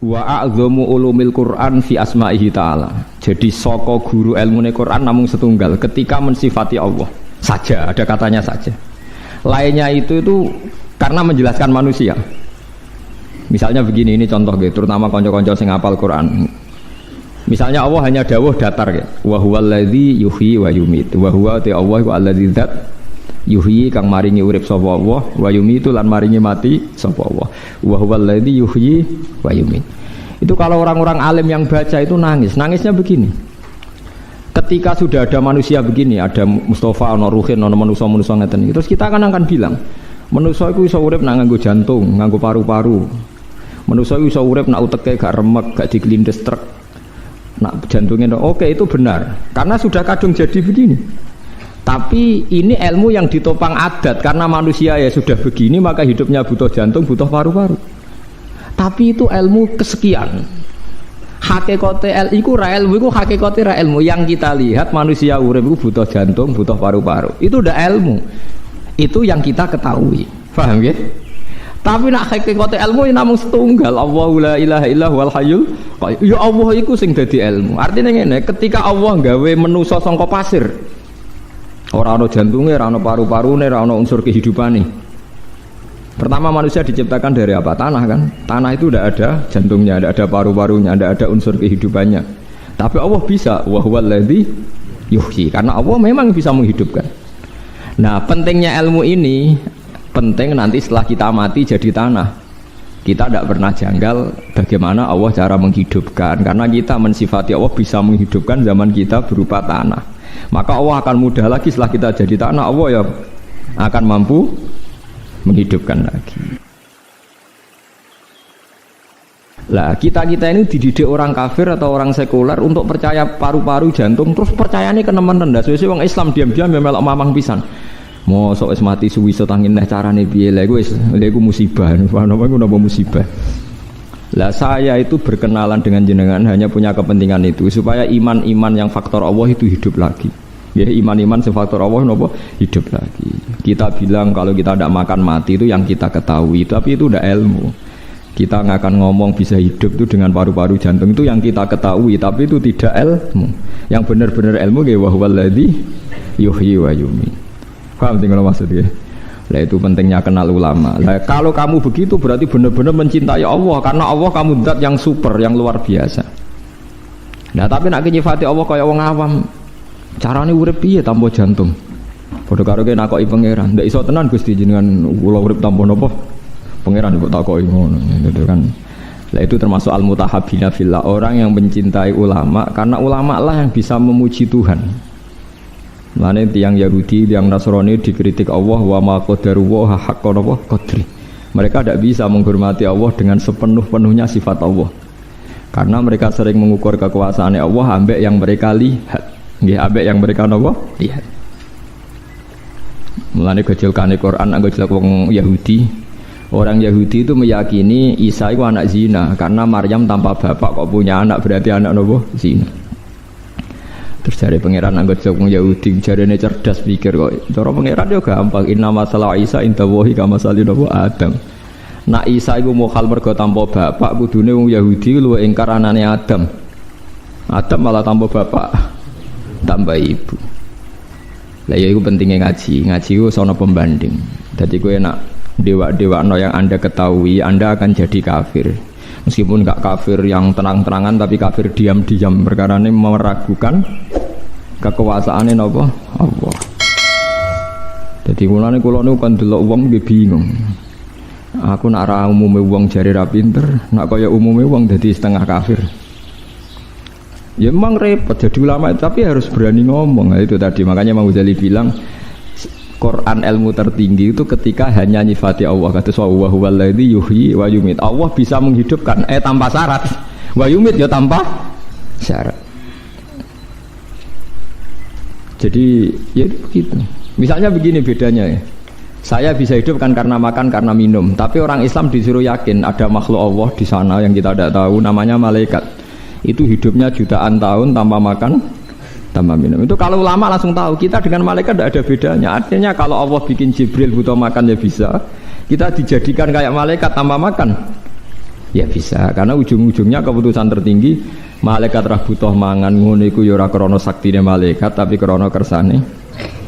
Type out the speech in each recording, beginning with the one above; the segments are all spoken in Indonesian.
wa a'dhamu ulumil Quran fi asma'ihi ta'ala. Jadi saka guru ilmune Quran namung setunggal ketika mensifati Allah saja, ada katanya saja. Lainnya itu karena menjelaskan manusia. Misalnya begini, ini contoh gitu, terutama kanca-kanca sing hafal Quran. Misalnya Allah hanya dawuh datar gitu. Wa huwallazi yuhyi wa yumit. Wa huwa ta Allah wa allazi dzat yuhyi kang maringi urip sapa Allah wa yumitu lan maringi mati sapa Allah. Wa huwallazi yuhyi wa yumit. Itu kalau orang-orang alim yang baca itu nangis. Nangisnya begini. Ketika sudah ada manusia begini, ada Mustafa, ana Ruhin, ana manusa-manusa ngeten. Terus kita akan bilang, manusa iku iso urip nak nganggo jantung, nganggo paru-paru. Manusa iku iso urip nak uteke gak remek, gak diklindes truk. Nak jantungnya oke, itu benar. Karena sudah kadung jadi begini. Tapi ini ilmu yang ditopang adat, karena manusia ya sudah begini, maka hidupnya butuh jantung, butuh paru-paru. Tapi itu ilmu kesekian. Hakikate iku ra ilmu, iku hakikate ra ilmu. Yang kita lihat manusia urip iku butuh jantung, butuh paru-paru. Itu udah ilmu. Itu yang kita ketahui. Paham ya? Tapi nak hakikate ilmu namung setunggal. Allahu la ilaha illa huwal hayyul qayyum. Ya Allah iku sing dadi ilmu. Artinya ngene, ketika Allah gawe manusa saka pasir, ora ana jantunge, ora ana paru-parune, ora ana unsur kehidupane. Pertama manusia diciptakan dari apa? Tanah kan? Tanah itu tidak ada jantungnya, tidak ada paru-parunya, tidak ada unsur kehidupannya. Tapi Allah bisa, wa huwallazi yuhyi, karena Allah memang bisa menghidupkan. Nah, pentingnya ilmu ini penting nanti setelah kita mati jadi tanah. Kita tidak pernah janggal bagaimana Allah cara menghidupkan, karena kita mensifati Allah bisa menghidupkan zaman kita berupa tanah. Maka Allah akan mudah lagi setelah kita jadi tanah, Allah ya akan mampu menghidupkan lagi. Lah kita ini dididik orang kafir atau orang sekuler untuk percaya paru-paru jantung, terus percayanya kenemen rendah. Suwe-suwe wong Islam diam-diam ya melok mamang pisan. Mosok wis mati suwi iso tangin neh carane piye lha iku wis musibah. Napa musibah. Lah saya itu berkenalan dengan jenengan hanya punya kepentingan itu supaya iman-iman yang faktor Allah itu hidup lagi. Ya, iman-iman faktor Allah nopo hidup lagi. Kita bilang kalau kita tidak makan mati itu yang kita ketahui, tapi itu udah ilmu. Kita nggak akan ngomong bisa hidup itu dengan paru-paru jantung, itu yang kita ketahui, tapi itu tidak ilmu. Yang benar-benar ilmu ya wa huwallazi yuhyi wa yumiit. Paham tinggal maksudnya? Lah itu pentingnya kenal ulama. Lah kalau kamu begitu berarti benar-benar mencintai Allah, karena Allah kamu zat yang super, yang luar biasa. Nah tapi nak nyifati Allah kayak wong awam. Carane urip piye tanpa jantung? Padha karo kene nakoki pangeran, ndak iso tenan Gusti jenengan kula urip tanpa napa? Pangeran mbok takoki ngono gitu kan. Lah itu termasuk al-mutahabbina fillah, orang yang mencintai ulama karena ulama lah yang bisa memuji Tuhan. Lane tiyang Yahudi, tiyang Nasrani dikritik Allah wa ma qadaruhu haqqa qadri. Mereka tidak bisa menghormati Allah dengan sepenuh-penuhnya sifat Allah. Karena mereka sering mengukur kekuasaan Allah ambek yang mereka lihat. Nggih ambek yang mereka napa lihat. Mulane gejolkane Quran anggo jelek wong Yahudi. Orang Yahudi itu meyakini Isa itu anak zina karena Maryam tanpa bapak kok punya anak, berarti anak napa zina. Terus dari pangeran anggo jelek wong Yahudi jarene cerdas pikir kok. Cara pangeran yo gampang, inna masalah Isa inda wahi kama salina Adam. Nak Isa iku mokal mergo tanpa bapak, kudune wong Yahudi luwih ingkar anane Adam. Adam malah tanpa bapak, tambah ibu. Lah ya itu pentingnya ngaji itu sono pembanding. Jadi gue nak dewa-dewa no yang anda ketahui, anda akan jadi kafir. Meskipun gak kafir yang terang-terangan, tapi kafir diam-diam perkara ini meragukan kekuasaannya apa Allah. Jadi mulane kula niku kan delok wong nggih bingung. Aku nak ra umume wong jare ra pinter, nak kaya umume wong dadi setengah kafir. Ya memang repot jadi ulama itu, tapi harus berani ngomong. Nah, itu tadi makanya Imam Ghazali bilang Quran ilmu tertinggi itu ketika hanya nyifati Allah. Kata wa huwallazi yuhyi wa yumiit. Allah bisa menghidupkan tanpa syarat. Wa yumiit ya tanpa syarat. Jadi ya begitu. Misalnya begini bedanya ya. Saya bisa hidup kan karena makan, karena minum. Tapi orang Islam disuruh yakin ada makhluk Allah di sana yang kita tidak tahu, namanya malaikat. Itu hidupnya jutaan tahun tanpa makan, tanpa minum. Itu kalau ulama langsung tahu, kita dengan malaikat tidak ada bedanya. Artinya kalau Allah bikin Jibril butuh makan ya bisa, kita dijadikan kayak malaikat tanpa makan, Ya bisa, karena ujung-ujungnya keputusan tertinggi malaikat ra butuh mangan ngono iku ya ora krana saktine malaikat tapi krana kersane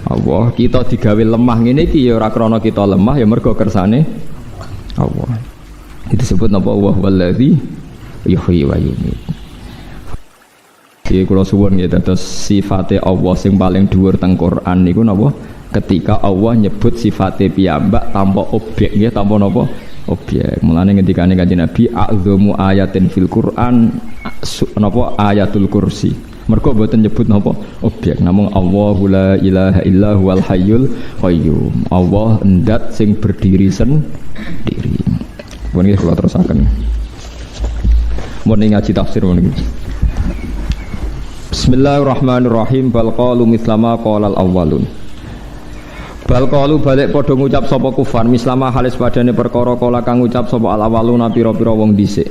Allah. Kita digawe lemah ngene iki ya ora krana kita lemah ya mergo kersane Allah. Itu disebut napa wa wallazi yuhyi wa yumiit. Iki kula suwun nggih dados sifate Allah sing paling dhuwur teng Quran niku napa? Ketika Allah nyebut sifate piyambak tanpa objek nggih, tanpa napa? Objek. Mulane ngendikane Kanjeng Nabi a'dzamu ayatin fil Quran napa ayatul kursi. Mergo mboten nyebut napa objek, namung Allahu la ilaha illa huwal hayyul qayyum. Allah ndat sing berdiri sendiri. Pun iki kula terusaken. Mun ngaji tafsir mun iki. Bismillahirrahmanirrahim. Bal qalu mislama qalal awwalun. Bal qalu balik padha ngucap sapa kufar mislama halis padane perkara kala kang ngucap sapa al awwaluna pira-pira wong dhisik.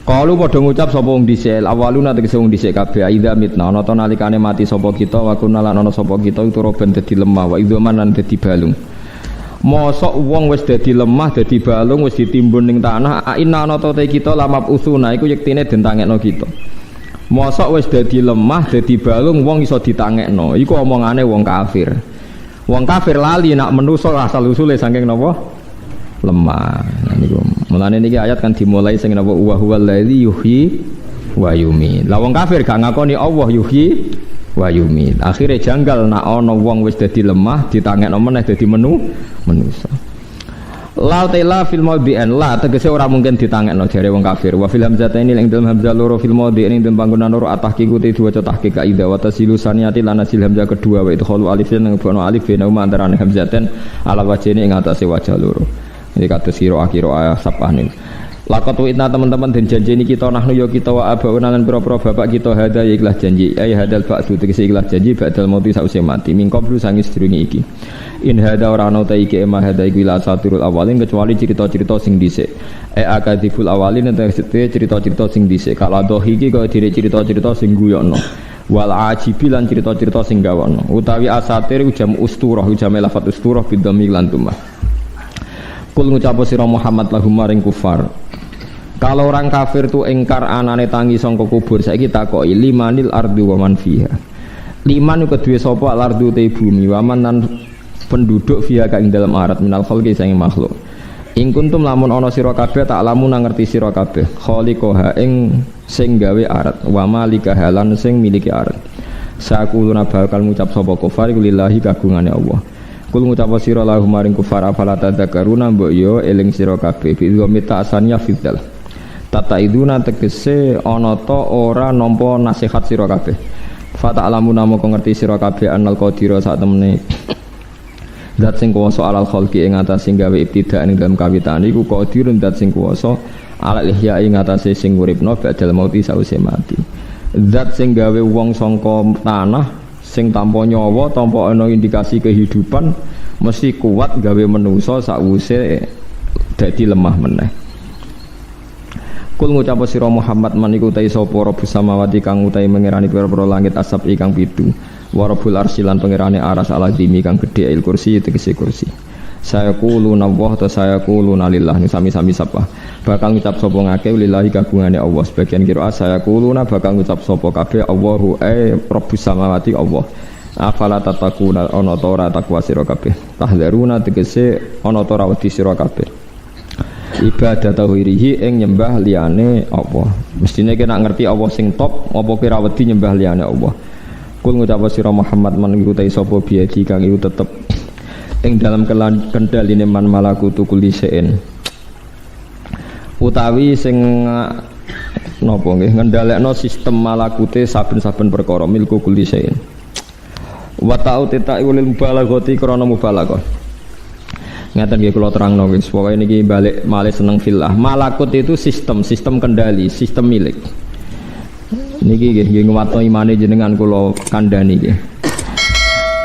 Qalu padha ngucap sapa wong dhisik awwaluna tegese wong dhisik kabeh aidza mitna ana ta nalikane mati sapa kita wa kunna lan ana sapa kita itu roben dadi lemah wa idzaman lan dadi balung. Mosok wong wis dadi lemah dadi balung wis ditimbun ning tanah aina ana ta kita lamap usuna iku yektine den tangekno kita. Mosok wis dadi lemah dadi balung wong iso ditangekno iku omongane wong kafir. Wong kafir lali nak menuso asal usule saking napa lemah. Niku mulane niki ayat kan dimulai sing napa wa huwal ladzi yuhyi wa yumiit. Lah wong kafir gak ngakoni Allah yuhyi wa yumiit. Akhire janggal nak ana wong wis dadi lemah ditangekno meneh dadi menusa. La tela fil maudhi'an la tegese ora mungkin ditangekno jare wong kafir. Wa fil hamzataini ing dalem hamzah loro fil maudhi'in ing panggonan loro atahqiqu te diwaca tahqiq kaida wa tasilu saniyati lan asil hamzah kedua wa idkhalu alifin ing bono alif bena antarané hamzaten ala wajhine ing atase wajah loro. Iki kados sira akhira sabahne. Laqatu inna teman-teman den janjeni kita nahnu ya kita wa abauna lan pira-pira bapak kita hada ya ikhlas janji ai hadal ba'du tegese ikhlas janji ba'dal mauti sause mati min qablu sangi sedurunge iki. In hada ora ana ta iki emah hada iki la satirul awalin kecuali cerita-cerita sing dhisik. Akadziful awalin tegese cerita-cerita sing dhisik. Kala dohi iki kaya dire cerita-cerita sing guyokno. Wal ajibi lan cerita-cerita sing gawono. Utawi asatir jam usturah jam lafat usturah bidhammi lan tumah. Kul ngucap sira Muhammad lahum maring kufar. Kalau orang kafir tu engkar anane tangi sangka kubur saiki takoki limanil ardu wa man fiha. Liman iku kedue sapa al-ardu te bumi wa man lan penduduk fiha ka ing dalam arat minal khalqi sange makhluk. Ing kuntum lamun ana sira kabeh tak lamun ngerti sira kabeh khaliqaha ing sing gawe arat wa malika halan sing miliki arat. Sakuluna bakal ngucap sapa kufar iku lillahi kagungane Allah. Kul ngucap sira lahum maring kufar afala tadzakaruna mbok yo eling sira kabeh bi mita asaniya fidzal. Tata iduna tegese ana ta ora nampa nasihat sira kabeh. Fa ta'lamuna moko ngerti sira kabeh annal qadira sak temene zat sing kuwasa alal khalqi ing atase gawe ibtidak ing dalam kawitan iku qadirun zat sing kuwasa alal ihya ing atase sing uripno badal mauti sause mati. Zat sing gawe wong sangka tanah sing tanpa nyawa tanpa ana indikasi kehidupan mesti kuat gawe manusa sakwise dadi lemah meneh. Kul ngucap sira Muhammad man iku ta sapa rabbus samawati kang utahe mengerani pira-pira langit asap ikang pitu wa rabbul arsy lan pengerane aras alazimi kang gedhe il kursi tegese kursi. Saya quluna wa ta saya quluna lillah sami-sami sapa bakal ngucap sapa ngake lillahi kagungane Allah sebagian kira saya quluna bakal ngucap sapa kabeh Allahu rabbus samawati Allah. Afala tatakuna ana ta ora takwa sira kabeh tahdzaruna tegese ana ta ora wedi sira kabeh. Ibadah tauhirihi ing nyembah liyane Allah. Mestine kena ngerti Allah sing top apa kira wedi nyembah liyane Allah. Kul ngucap sira Muhammad man iku ta sapa biadi kang iku tetep ing dalam kendhaline man malakutu kulli sein. Utawi sing napa nggih ngendhalekno sistem malakute saben-saben perkara milku kulli sein. Wa ta'uti ta'ulil mubalaghati krana mubalaghah. Ngaten nggih kula terangno wis pokoke niki balik malih seneng filah. Malakut itu sistem kendali, sistem milik. Niki nggih nguwatno imane jenengan kula kandhani nggih.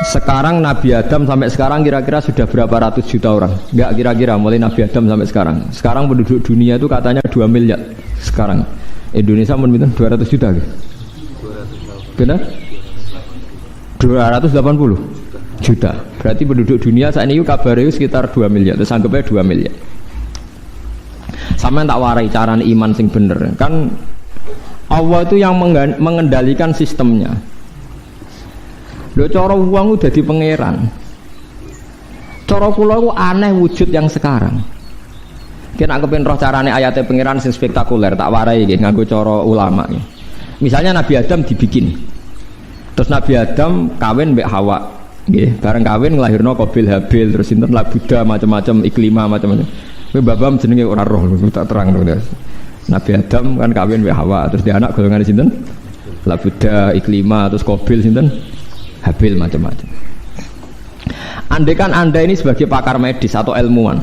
Sekarang Nabi Adam sampai sekarang kira-kira sudah berapa ratus juta orang? Enggak kira-kira mulai Nabi Adam sampai sekarang. Sekarang penduduk dunia itu katanya 2 miliar. Sekarang Indonesia menurut 200 juta gitu. Benar? 280 juta. Berarti penduduk dunia saat ini kabarnya sekitar 2 miliar. Terus anggapnya 2 miliar. Sampeyan tak warai carane iman sing bener. Kan Allah itu yang mengendalikan sistemnya. Lho cara wong udah dadi pangeran. Cara kula ku aneh wujud yang sekarang. Kena kepen roh carane ayate pangeran sing spektakuler tak warai nggih nganggo cara ulama nggih. Misalnya Nabi Adam dibikin. Terus Nabi Adam kawin mbek Hawa. Nggih, bareng kawin nglahirno Qabil Habil terus sinten Labuda macam-macam Iklima macam-macam. Kowe babam jenenge ora roh tak terang lho. Nabi Adam kan kawin mbek Hawa terus dia anak golongan sinten? Labuda, Iklima terus Qabil sinten? Habil macam-macam. Andai kan Anda ini sebagai pakar medis atau ilmuwan,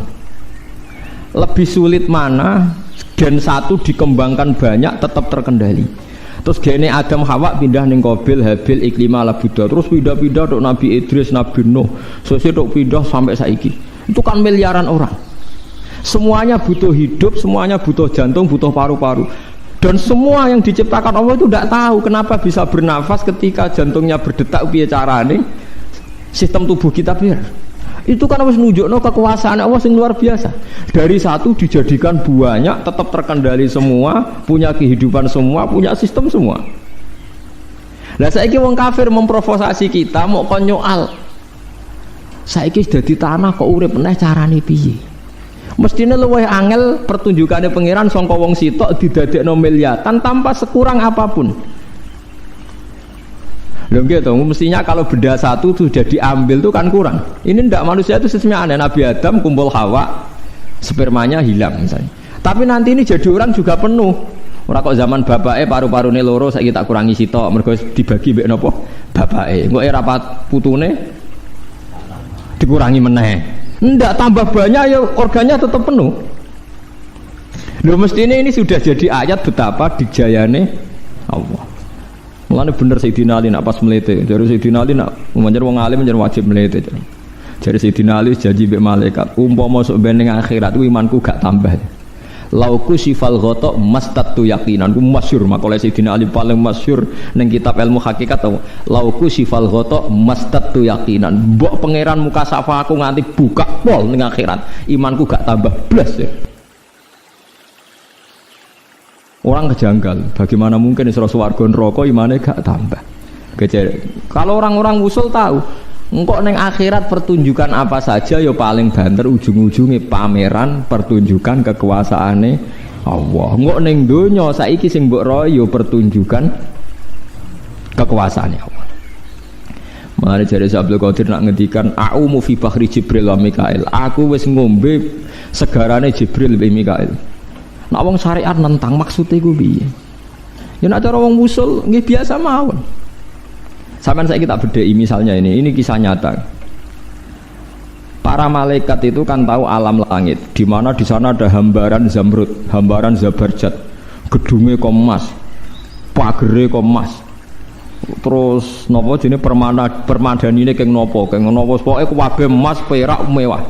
lebih sulit mana gen satu dikembangkan banyak tetap terkendali. Terus gene Adam Hawa pindah ning Qabil, Habil, Iklima, Labuda, terus pindah-pindah tok Nabi Idris, Nabi Nuh, sesuk tok pindah sampai saiki. Itu kan miliaran orang. Semuanya butuh hidup, semuanya butuh jantung, butuh paru-paru. Dan semua yang diciptakan Allah itu tidak tahu kenapa bisa bernafas ketika jantungnya berdetak piye carane. Sistem tubuh kita biar. Itu kan harus nunjukno kekuasaan Allah yang luar biasa. Dari satu dijadikan banyak, tetap terkendali semua, punya kehidupan semua, punya sistem semua. Lah saiki wong kafir memprovokasi kita mau kon nyoal. Saiki dadi tanah kok urip meneh carane piye? Mestine luwih angel pertunjukane pangeran sangka wong sitok didadekno miliatan tanpa sekurang apapun. Loh gitu, mestinya kalau benda satu sudah diambil itu kan kurang. Ini ndak, manusia itu sebenarnya aneh. Nabi Adam kumpul Hawa, spermanya hilang misalnya. Tapi nanti ini jadi orang juga penuh. Ora kok zaman bapake paru-parune loro saiki tak kurangi sitok mergo dibagi mbek napa? Bapake. Engko ora putune dikurangi meneh. Ndak tambah banyak ya organnya tetap penuh. Loh mestinya ini sudah jadi ayat betapa dijayane Allah. Mulane bener Sayyidina Ali nak pas melete. Jare Sayyidina Ali nak menjer wong alim menjer wajib melete. Jare Sayyidina Ali janji mbek malaikat, umpama sok ben ning akhirat ku imanku gak tambah. Lauku sifal ghata mastatu yaqinan. Ku masyhur makalah Sayyidina Ali paling masyhur ning kitab ilmu hakikat tau. Lauku sifal ghata mastatu yaqinan. Mbok pangeran muka safa aku nganti buka pol ning akhirat, imanku gak tambah blas ya. Orang kejanggal, bagaimana mungkin Isra swarga neraka imane gak tambah. Kalau orang-orang usul tahu, engkau neng akhirat pertunjukan apa saja ya paling banter ujung-ujungnya pameran pertunjukan kekuasaane Allah. Engkau neng donya saiki sing mbok royo pertunjukan kekuasaane Allah. Mari jare Abdul Qadir nak ngendikan a'umu fi bahri Jibril wa Mikail. Aku wis ngombe segarane Jibril wa Mikail. Nak wong syariat nentang maksudnya gue piye? Ya nak cara wong usul nggih biasa mawon. Sampeyan saiki tak bedheki misalnya ini kisah nyata. Para malaikat itu kan tahu alam langit, di mana di sana ada hambaran zamrud, hambaran zabarjat, gedunge kok emas, pagere kok emas. Terus napa jenenge permadanine keng napa pokoke kabeh emas, perak, mewah.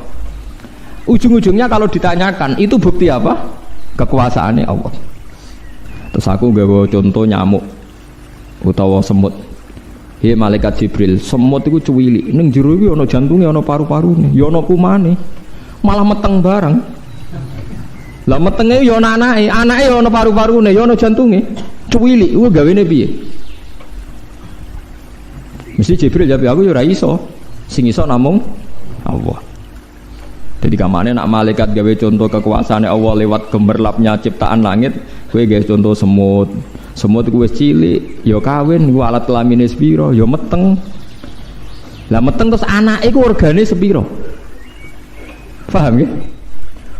Ujung-ujungnya kalau ditanyakan itu bukti apa? Kekuasaannya Allah. Terus aku gawe contoh nyamuk utawa semut. Hei malaikat Jibril, semut itu cuwili ning jero iki ana jantunge, ana paru-parune, ya ana kumane. Malah meteng bareng. Lah metenge ya ana anake ya ana paru-parune, ya ana jantunge. Cuwili kuwi gawene piye? Mesti Jibril jawab aku ya ora iso. Sing iso namung Allah. Jadi kamane nak malaikat gawe contoh kekuasaan Allah lewat gemerlapnya ciptaan langit, kowe gawe contoh semut. Semut iku wis cilik, ya kawin iku alat kelamine sepira, ya meteng. Lah meteng terus anake iku organe sepira? Paham nggih?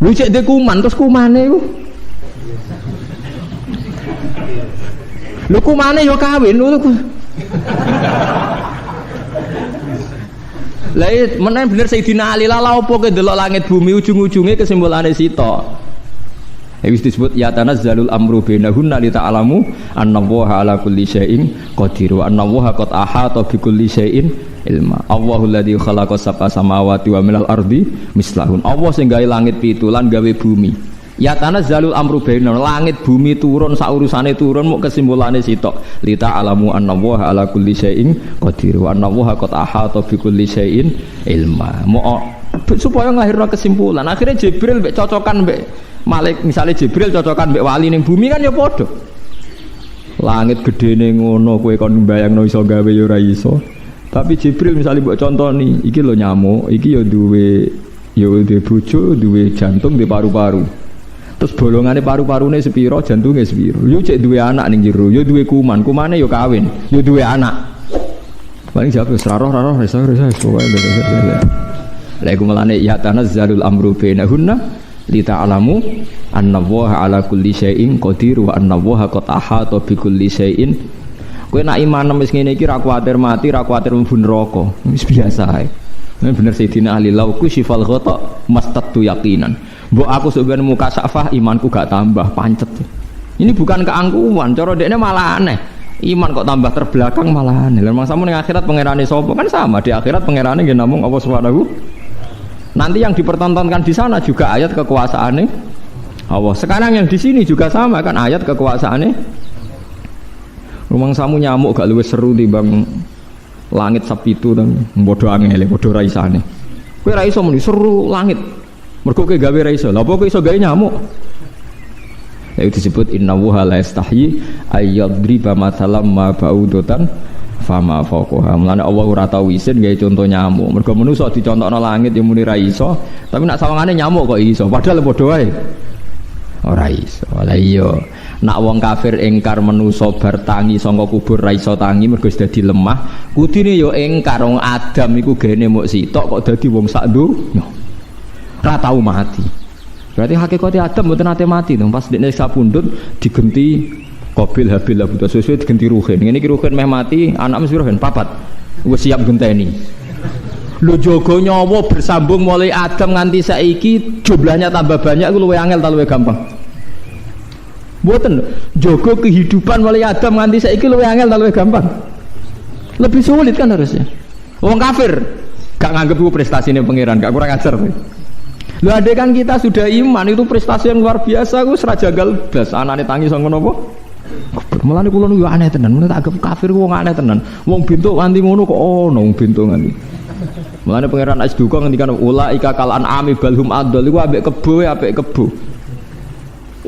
Lu cek de kuman terus kumane iku. Lu kumane ya kawin lu. Lah menen bener Sayyidina Ali la opo ke delok langit bumi ujung-ujunge kesimpulane sitok. Wis disebut ya tanazzalul amru bainahunna li ta'lamu annallaha ala kulli syai'in qadir wa annallaha qad ahata bi kulli syai'in ilma. Allahul ladzi khalaqa sab'a samawati wa minal ardi mislahun. Allah sing gawe langit pitu lan gawe bumi. Ya tanazzalul amru bainahunna, langit bumi turun sak urusane turun muk kesimpulane sitok. Li ta'lamu annallaha ala kulli syai'in qadir wa annallaha qad ahata bi kulli syai'in ilma. Supaya nglahirno kesimpulan. Akhirnya Jibril mbek cocokan mbek Malik misalnya Jibril cocokan mbek wali ning bumi kan ya padha. Langit gedene ngono kowe kon mbayangno iso gawe ya ora iso. Tapi Jibril misalnya mbok contoni, iki lho nyamuk, iki ya duwe bojo, duwe jantung, duwe paru-paru. Terus bolongane paru-parune sepiro, jantunge sepiro. Yo cek duwe anak ning jero, yo duwe kuman, kumane yo kawin, yo duwe anak. Paling jawab wis ra roh iso pokoke. Lha iku melane ya tanazzalul amru bainahunna lita'lamu annallaha ala kulli syai'in qadir wa annallaha qad ahata bi kulli syai'in. Kowe nak iman wis ngene iki ra kuwatir mati, ra kuwatir mlebu neraka. Wis biasa ae. Bener Sayyidina Ali lauku syifal ghata mastatu yaqinan. Mbok aku sebenarnya muka safah imanku gak tambah pancet. Ini bukan keangkuhan, cara dekne malah aneh. Iman kok tambah terbelakang malah aneh. Lah mangsamu ning akhirat pangerane sapa kan sama, di akhirat pangerane nggih namung Allah Subhanahu. Nanti yang dipertontonkan di sana juga ayat kekuasaane Allah. Sekarang yang di sini juga sama kan ayat kekuasaane. Mangsamu nyamuk gak luwih seru timbang langit sapitu dan bodoh angel, bodoh raisane. Kowe ra iso muni seru langit. Mergo kowe gawe ra iso. Lha apa kowe iso gawe nyamuk? Ya itu disebut innahu la yastahyi ayyadriba mathalam ma ba'udatan fama fawqaha. Mulane Allah ora tau isin gawe contoh nyamuk. Mergo manusa dicontokno langit ya muni ra iso, tapi nak sawangane nyamuk kok iso. Padahal padha wae. Ora iso. Lah iya. Nak wong kafir engkar manusa bar tangi saka kubur ra iso tangi mergo wis dadi lemah, kudune ya engkar wong Adam iku gene muk sitok kok dadi wong sak donya. Ra tau mati. Berarti hakikate Adam mboten nate mati to. Pas dekne sapundhut digenti Qabil Habil Abu Tasawuf digenti Ruhin. Ngene iki Ruhin meh mati, anak mesti Ruhin papat. Wis siap genteni. Lho jaga nyawa bersambung mulai Adam nganti saiki jumlahnya tambah banyak iku luwih angel ta luwih gampang? Mboten. Jaga kehidupan mulai Adam nganti saiki luwih angel ta luwih gampang? Lebih sulit kan harusnya. Wong kafir gak nganggep itu prestasine pangeran, gak kurang ajar. Lho adek kan kita sudah iman itu prestasi yang luar biasa, aku serajagal blas anane tangi sanga napa? Mulane kula niku aneh tenan, mulane tak anggap kafir ku wong aneh tenan. Wong bentuk nganti ngono kok ono wong bentuk nganti. Mulane pangeran Asduqa ngendikan ulaika kal an'ami balhum adall iku ambek kebo apik kebo.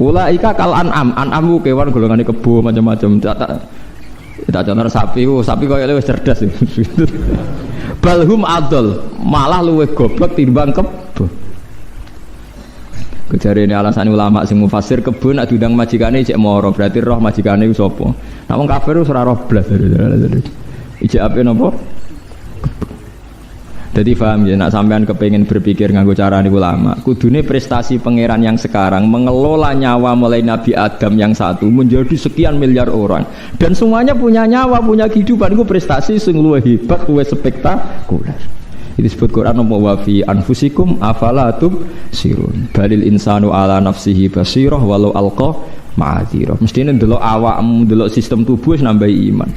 Ulaika kal an'am kewan golongane kebo macam-macam. Tak contoh sapi koyo wis cerdas. Balhum adall malah luwih goblok timbang kebo. Kejare ini alasan ulama sing mufasir kebun nak diundang majikane cek moro berarti roh majikane ku sapa. Nek wong kafir ora roh blas. Ijek ape napa? Jadi paham ya, nak sampean kepengin berpikir nganggo cara niku ulama, kudune prestasi pangeran yang sekarang mengelola nyawa mulai Nabi Adam yang satu menjadi sekian miliar orang dan semuanya punya nyawa, punya kehidupan, itu prestasi sing luwih hebat, luwih spektakuler. Itu disebut Quran wa fi anfusikum afala tubsirun balil insanu ala nafsihi basirah walau alqa ma'adzirah. Mestine ndelok awakmu, ndelok sistem tubuh wis nambahi iman.